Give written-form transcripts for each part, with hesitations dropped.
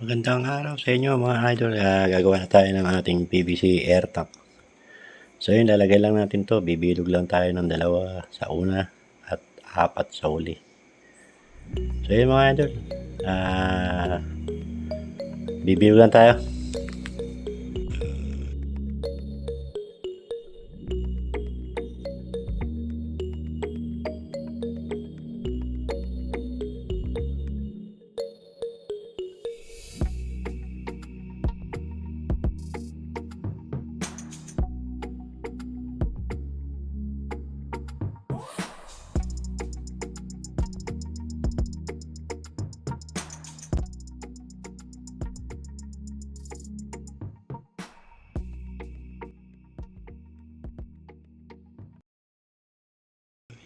Magandang araw sa inyo mga idol. Gagawa na tayo ng ating PVC air tank. So yun, lalagay lang natin to. Bibilog lang tayo ng 2 sa una at 4 sa huli. So yun mga idol. Bibilog lang tayo.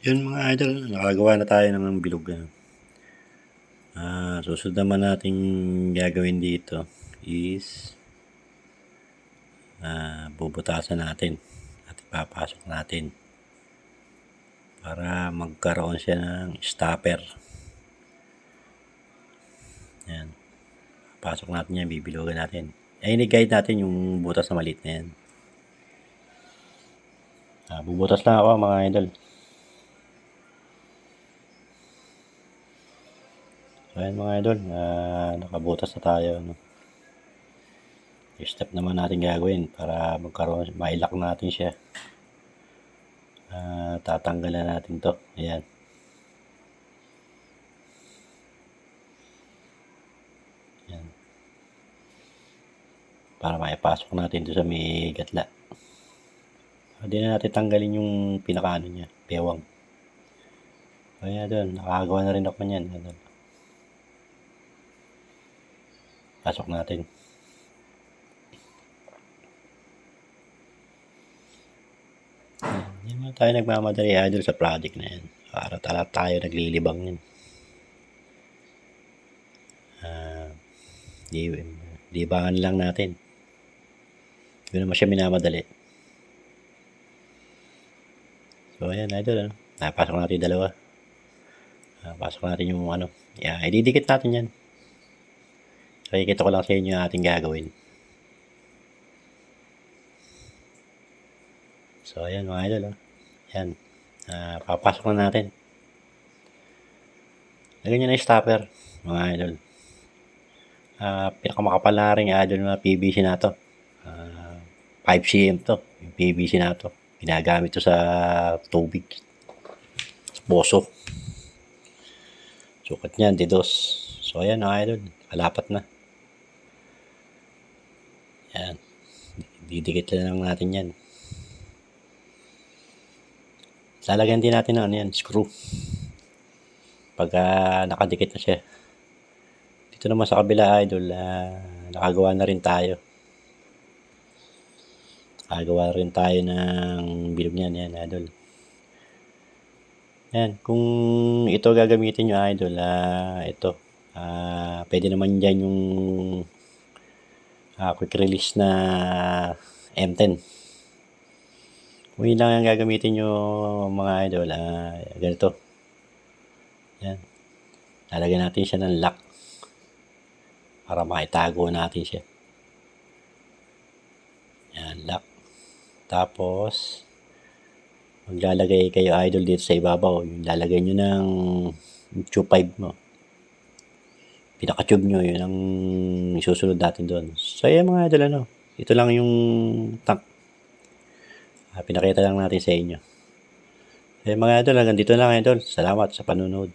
Yun mga idol, nakagawa na tayo ng bilog. Susunod naman natin gagawin dito is bubutasan natin at ipapasok natin para magkaroon siya ng stopper. Yan. Pasok natin yan, bibilugan natin. I-guide natin yung butas na maliit na yan. Bubutas lang ako mga idol. So ayan mga idol, nakabutas na tayo. Yung step naman natin gagawin para magkaroon, mailak natin siya. Tatanggalan natin to. Ayan. Ayan. Para maipasok natin doon sa may gatla. Hindi na natin tanggalin yung pinakaano niya, bewang. Kaya doon, nakagawa na rin ako niyan. Pasok natin. Hindi mo tayo nagmamadali idol sa project na yan. Para tayo naglilibang yan. Libangan lang natin. Hindi naman siya minamadali. So ayan idol, napasok natin 2. Pasok natin yung ididikit natin yan. So ikita ko lang sa inyo yung ating gagawin. So ayan mga idol, ayan, papasok na natin. Lagyan nyo na yung stopper mga idol. Pinakamakapal na rin idol na PVC na to. 5 cm to, yung PVC na to. Ginagamit to sa tubig, sa poso. Sukat niyan, D2. So ayan mga idol, kalapat na. Ayan, didikit lang natin yan. Lalagyan din natin ng screw. Pagka nakadikit na siya. Dito naman sa kabila idol, nakagawa na rin tayo. Nakagawa rin tayo ng bilog niyan, yan idol. Yan, kung ito gagamitin nyo idol, ito. Pwede naman dyan yung quick release na M10. Kung yun lang yung gagamitin nyo mga idol, ganito. Yan. Lalagyan natin siya ng lock para maitago natin siya. Yan, lock. Tapos, maglalagay kayo idol dito sa ibabaw. Yung lalagay nyo ng tube 5 mo. Pinaka-tube nyo, yun ang isusunod natin doon. So, yan mga idol, ito lang yung tank. Pinakita lang natin sa inyo. Mga idol, hanggang dito lang idol. Salamat sa panunod.